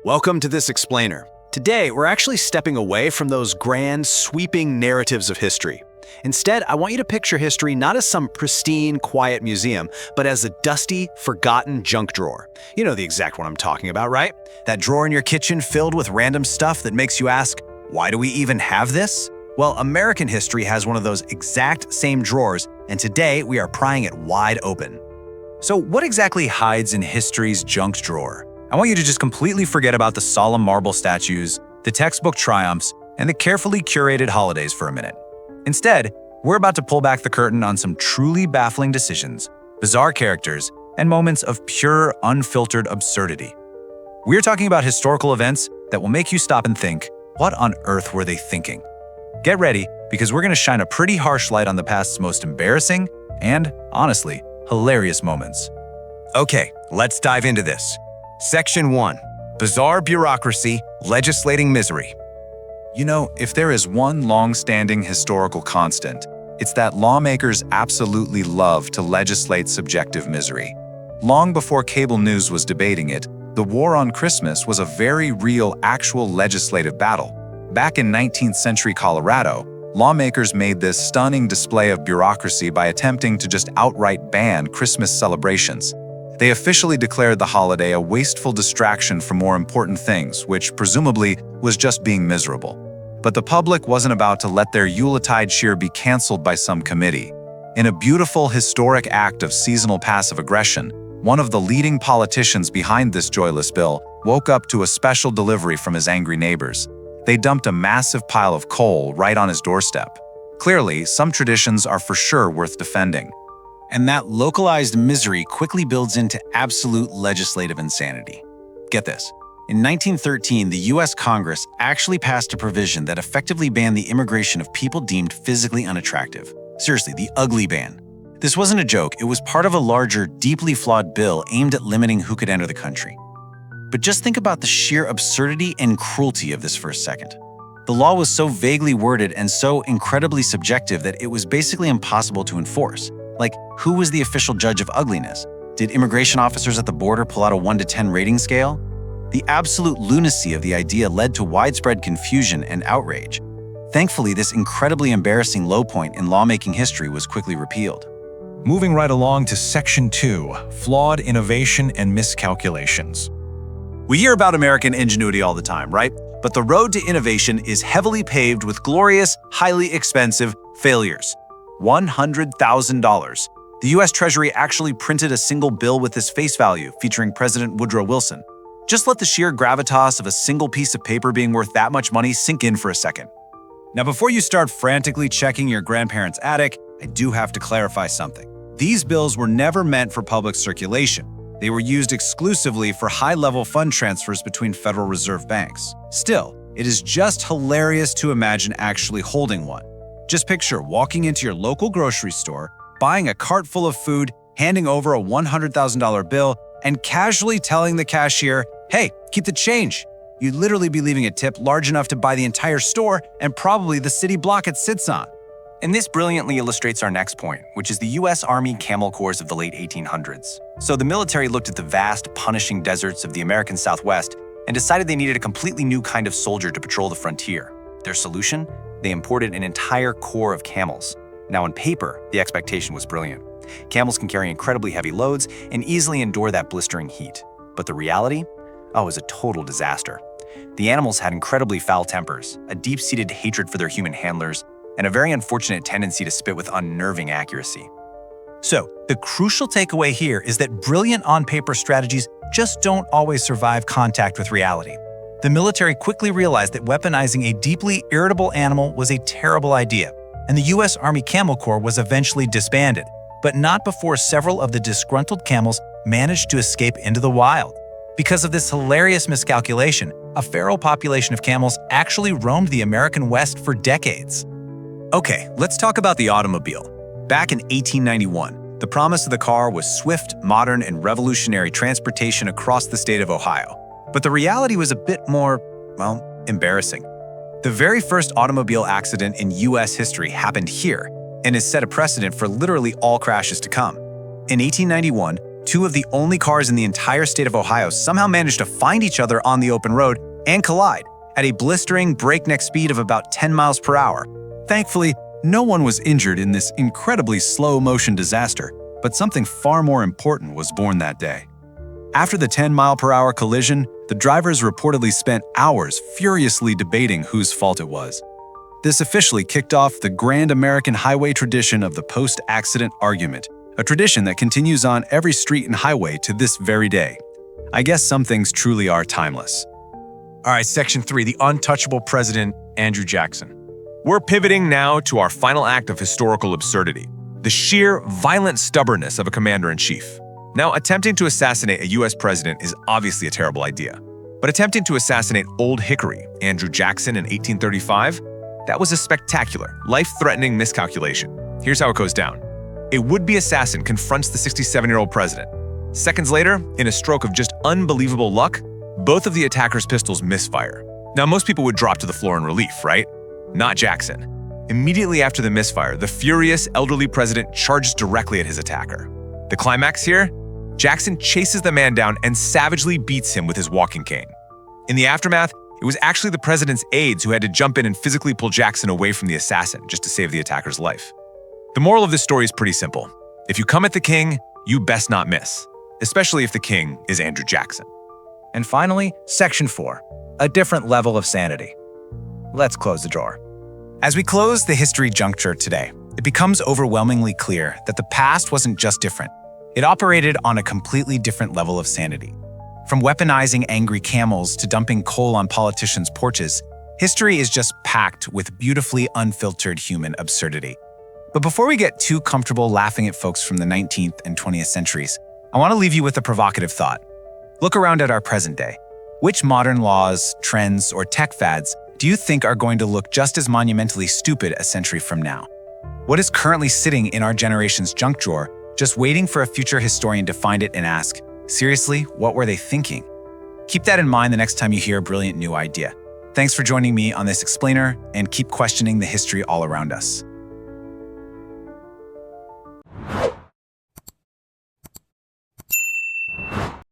Welcome to this explainer. Today, we're actually stepping away from those grand, sweeping narratives of history. Instead, I want you to picture history not as some pristine, quiet museum, but as a dusty, forgotten junk drawer. You know the exact one I'm talking about, right? That drawer in your kitchen filled with random stuff that makes you ask, why do we even have this? Well, American history has one of those exact same drawers, and today we are prying it wide open. So what exactly hides in history's junk drawer? I want you to just completely forget about the solemn marble statues, the textbook triumphs, and the carefully curated holidays for a minute. Instead, we're about to pull back the curtain on some truly baffling decisions, bizarre characters, and moments of pure, unfiltered absurdity. We're talking about historical events that will make you stop and think, what on earth were they thinking? Get ready, because we're going to shine a pretty harsh light on the past's most embarrassing and, honestly, hilarious moments. Okay, let's dive into this. Section 1. Bizarre Bureaucracy, Legislating Misery. You know, if there is one long-standing historical constant, it's that lawmakers absolutely love to legislate subjective misery. Long before cable news was debating it, the war on Christmas was a very real, actual legislative battle. Back in 19th century Colorado, lawmakers made this stunning display of bureaucracy by attempting to just outright ban Christmas celebrations. They officially declared the holiday a wasteful distraction from more important things, which presumably was just being miserable. But the public wasn't about to let their Yuletide cheer be canceled by some committee. In a beautiful, historic act of seasonal passive aggression, one of the leading politicians behind this joyless bill woke up to a special delivery from his angry neighbors. They dumped a massive pile of coal right on his doorstep. Clearly, some traditions are for sure worth defending. And that localized misery quickly builds into absolute legislative insanity. Get this. In 1913, the US Congress actually passed a provision that effectively banned the immigration of people deemed physically unattractive. Seriously, the ugly ban. This wasn't a joke, it was part of a larger, deeply flawed bill aimed at limiting who could enter the country. But just think about the sheer absurdity and cruelty of this for a second. The law was so vaguely worded and so incredibly subjective that it was basically impossible to enforce. Like, who was the official judge of ugliness? Did immigration officers at the border pull out a 1 to 10 rating scale? The absolute lunacy of the idea led to widespread confusion and outrage. Thankfully, this incredibly embarrassing low point in lawmaking history was quickly repealed. Moving right along to Section 2, Flawed Innovation and Miscalculations. We hear about American ingenuity all the time, right? But the road to innovation is heavily paved with glorious, highly expensive failures. $100,000. The US Treasury actually printed a single bill with this face value, featuring President Woodrow Wilson. Just let the sheer gravitas of a single piece of paper being worth that much money sink in for a second. Now, before you start frantically checking your grandparents' attic, I do have to clarify something. These bills were never meant for public circulation. They were used exclusively for high-level fund transfers between Federal Reserve banks. Still, it is just hilarious to imagine actually holding one. Just picture walking into your local grocery store, buying a cart full of food, handing over a $100,000 bill, and casually telling the cashier, hey, keep the change. You'd literally be leaving a tip large enough to buy the entire store and probably the city block it sits on. And this brilliantly illustrates our next point, which is the US Army Camel Corps of the late 1800s. So the military looked at the vast, punishing deserts of the American Southwest and decided they needed a completely new kind of soldier to patrol the frontier. Their solution? They imported an entire corps of camels. Now, on paper, the expectation was brilliant. Camels can carry incredibly heavy loads and easily endure that blistering heat. But the reality? Oh, it was a total disaster. The animals had incredibly foul tempers, a deep-seated hatred for their human handlers, and a very unfortunate tendency to spit with unnerving accuracy. So, the crucial takeaway here is that brilliant on-paper strategies just don't always survive contact with reality. The military quickly realized that weaponizing a deeply irritable animal was a terrible idea, and the US Army Camel Corps was eventually disbanded, but not before several of the disgruntled camels managed to escape into the wild. Because of this hilarious miscalculation, a feral population of camels actually roamed the American West for decades. Okay, let's talk about the automobile. Back in 1891, the promise of the car was swift, modern, and revolutionary transportation across the state of Ohio. But the reality was a bit more, well, embarrassing. The very first automobile accident in US history happened here and has set a precedent for literally all crashes to come. In 1891, Two of the only cars in the entire state of Ohio somehow managed to find each other on the open road and collide at a blistering breakneck speed of about 10 miles per hour. Thankfully, no one was injured in this incredibly slow-motion disaster, but something far more important was born that day. After the 10-mile-per-hour collision, the drivers reportedly spent hours furiously debating whose fault it was. This officially kicked off the grand American highway tradition of the post-accident argument, a tradition that continues on every street and highway to this very day. I guess some things truly are timeless. All right, Section 3, the untouchable President, Andrew Jackson. We're pivoting now to our final act of historical absurdity, the sheer, violent stubbornness of a commander-in-chief. Now, attempting to assassinate a US president is obviously a terrible idea. But attempting to assassinate old Hickory, Andrew Jackson, in 1835, that was a spectacular, life-threatening miscalculation. Here's how it goes down. A would-be assassin confronts the 67-year-old president. Seconds later, in a stroke of just unbelievable luck, both of the attacker's pistols misfire. Now, most people would drop to the floor in relief, right? Not Jackson. Immediately after the misfire, the furious, elderly president charges directly at his attacker. The climax here? Jackson chases the man down and savagely beats him with his walking cane. In the aftermath, it was actually the president's aides who had to jump in and physically pull Jackson away from the assassin just to save the attacker's life. The moral of this story is pretty simple. If you come at the king, you best not miss, especially if the king is Andrew Jackson. And finally, Section 4, a different level of sanity. Let's close the drawer. As we close the history juncture today, it becomes overwhelmingly clear that the past wasn't just different. It operated on a completely different level of sanity. From weaponizing angry camels to dumping coal on politicians' porches, history is just packed with beautifully unfiltered human absurdity. But before we get too comfortable laughing at folks from the 19th and 20th centuries, I want to leave you with a provocative thought. Look around at our present day. Which modern laws, trends, or tech fads do you think are going to look just as monumentally stupid a century from now? What is currently sitting in our generation's junk drawer, just waiting for a future historian to find it and ask, seriously, what were they thinking? Keep that in mind the next time you hear a brilliant new idea. Thanks for joining me on this explainer, and keep questioning the history all around us.